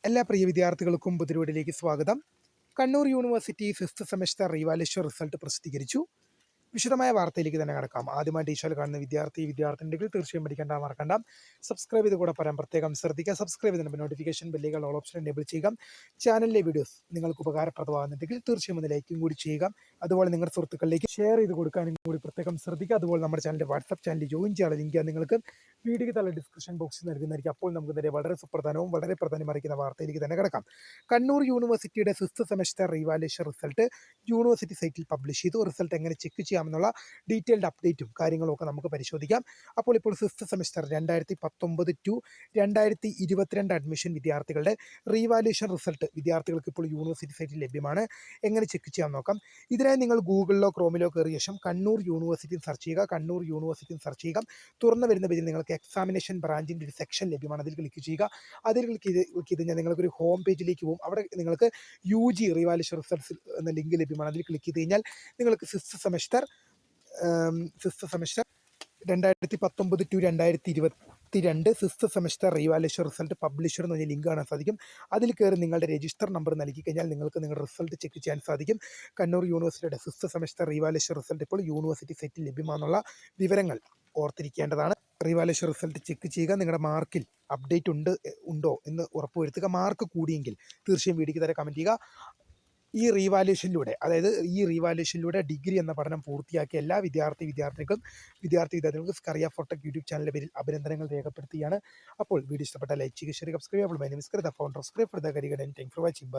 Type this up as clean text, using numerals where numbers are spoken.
എല്ലാ പ്രിയ വിദ്യാർത്ഥികൾക്കും പുതിരുവീടിലേക്ക് സ്വാഗതം. Kannur university fifth semester revaluation result പ്രസിദ്ധീകരിച്ചു. വിശദമായ വാർത്തയിലേക്ക് തന്നെ കടക്കാം. ആദ്യമായി ടീച്ചർ കാണുന്ന വിദ്യാർത്ഥിനികൾ തീർച്ചയായും മറക്കണ്ട. സബ്സ്ക്രൈബ് ചെയ്ത് കൂടെ പറയാൻ പ്രത്യേകം ശ്രദ്ധിക്കുക. സബ്സ്ക്രൈബ് ചെയ്തിട്ട് നോട്ടിഫിക്കേഷൻ ബെല്ലുകൾ ഓൾ ഓപ്ഷൻ എനേബിൾ ചെയ്യുക. ചാനലിലെ വീഡിയോസ് നിങ്ങൾക്ക് ഉപകാരപ്രദമാകുന്നുണ്ടെങ്കിൽ തീർച്ചയായും ഒന്ന് ലൈക്കും കൂടി ചെയ്യുക. അതുപോലെ നിങ്ങളുടെ സുഹൃത്തുക്കളിലേക്ക് ഷെയർ ചെയ്ത് കൊടുക്കാനും കൂടി പ്രത്യേകം ശ്രദ്ധിക്കുക. അതുപോലെ നമ്മുടെ ചാനലിൻ്റെ വാട്സ്ആപ്പ് ചാനലിൽ ജോയിൻ ചെയ്യാനുള്ള ലിങ്ക് നിങ്ങൾക്ക് വീഡിയോയ്ക്ക് തല ഡിസ്ക്രിപ്ഷൻ ബോക്സിൽ നൽകുന്നതായിരിക്കും. അപ്പോൾ നമുക്ക് തന്നെ വളരെ സുപ്രധാനവും വളരെ പ്രാധാന്യമറിയിക്കുന്ന വാർത്തയിലേക്ക് തന്നെ കിടക്കാം. കണ്ണൂർ യൂണിവേഴ്സിറ്റിയുടെ fifth semester revaluation result university സൈറ്റിൽ പബ്ലിഷ് ചെയ്തു. റിസൾട്ട് എങ്ങനെ ചെക്ക് ചെയ്യാമെന്നുള്ള ഡീറ്റെയിൽഡ് അപ്ഡേറ്റും കാര്യങ്ങളും ഒക്കെ നമുക്ക് പരിശോധിക്കാം. ഇപ്പോൾ ഫിഫ്ത്ത് സെമസ്റ്റർ 2019 to 2022 അഡ്മിഷൻ വിദ്യാർത്ഥികളുടെ റീവാലുവേഷൻ റിസൾട്ട് വിദ്യാർത്ഥികൾക്ക് ഇപ്പോൾ യൂണിവേഴ്സിറ്റി സൈറ്റിൽ ലഭ്യമാണ്. എങ്ങനെ ചെക്ക് ചെയ്യാൻ നോക്കാം. ഇതിനായി നിങ്ങൾ ഗൂഗിളിലോ ക്രോമിലോ കയറിയ ശേഷം കണ്ണൂർ യൂണിവേഴ്സിറ്റി സെർച്ച് ചെയ്യുക. തുറന്നു വരുന്ന പേജിൽ നിങ്ങൾക്ക് എക്സാമിനേഷൻ ബ്രാഞ്ചിൻ്റെ ഒരു സെക്ഷൻ ലഭ്യമാണ്. അതിൽ ക്ലിക്ക് ചെയ്യുക. അതിൽ ക്ലിക്ക് ചെയ്ത് കഴിഞ്ഞാൽ നിങ്ങൾക്കൊരു ഹോം പേജിലേക്ക് പോകും. അവിടെ നിങ്ങൾക്ക് UG റീവാലുവേഷൻ റിസൾട്ട്സ് എന്ന ലിങ്ക് ലഭ്യമാണ്. അതിൽ ക്ലിക്ക് ചെയ്ത് കഴിഞ്ഞാൽ നിങ്ങൾക്ക് fifth semester 2019 to 2022 fifth semester revaluation result publisher എന്ന് പറഞ്ഞ ലിങ്ക് കാണാൻ സാധിക്കും. അതിൽ കയറി നിങ്ങളുടെ രജിസ്റ്റർ നമ്പർ നൽകി കഴിഞ്ഞാൽ നിങ്ങൾക്ക് നിങ്ങളുടെ റിസൾട്ട് ചെക്ക് ചെയ്യാൻ സാധിക്കും. കണ്ണൂർ യൂണിവേഴ്സിറ്റിയുടെ ഫിഫ്ത്ത് സെമസ്റ്റർ റീവാലുവേഷൻ റിസൾട്ട് ഇപ്പോൾ യൂണിവേഴ്സിറ്റി സൈറ്റിൽ ലഭ്യമാണെന്നുള്ള വിവരങ്ങൾ ഓർത്തിരിക്കേണ്ടതാണ്. റീവാലുവേഷൻ റിസൾട്ട് ചെക്ക് ചെയ്യുക. നിങ്ങളുടെ മാർക്കിൽ അപ്ഡേറ്റ് ഉണ്ടോ എന്ന് ഉറപ്പുവരുത്തുക. മാർക്ക് കൂടിയെങ്കിൽ തീർച്ചയായും വീഡിയോയ്ക്ക് തന്നെ കമൻറ്റ് ചെയ്യുക. ഈ റീവാലുവേഷനിലൂടെ ഡിഗ്രി എന്ന പഠനം പൂർത്തിയാക്കിയ എല്ലാ വിദ്യാർത്ഥികൾക്കും സ്കറിയ ഫോട്ടോക് യൂട്യൂബ് ചാനലിൻ്റെ പേരിൽ അഭിനന്ദനങ്ങൾ രേഖപ്പെടുത്തുകയാണ്. അപ്പോൾ വീഡിയോ ഇഷ്ടപ്പെട്ട ലൈക്ക് ചെയ്യുക, ഷെയർ ചെയ്യുക, സബ്സ്ക്രൈബ് ചെയ്യുക. My name is Kritha, founder of Scribe for the career and thanks for watching.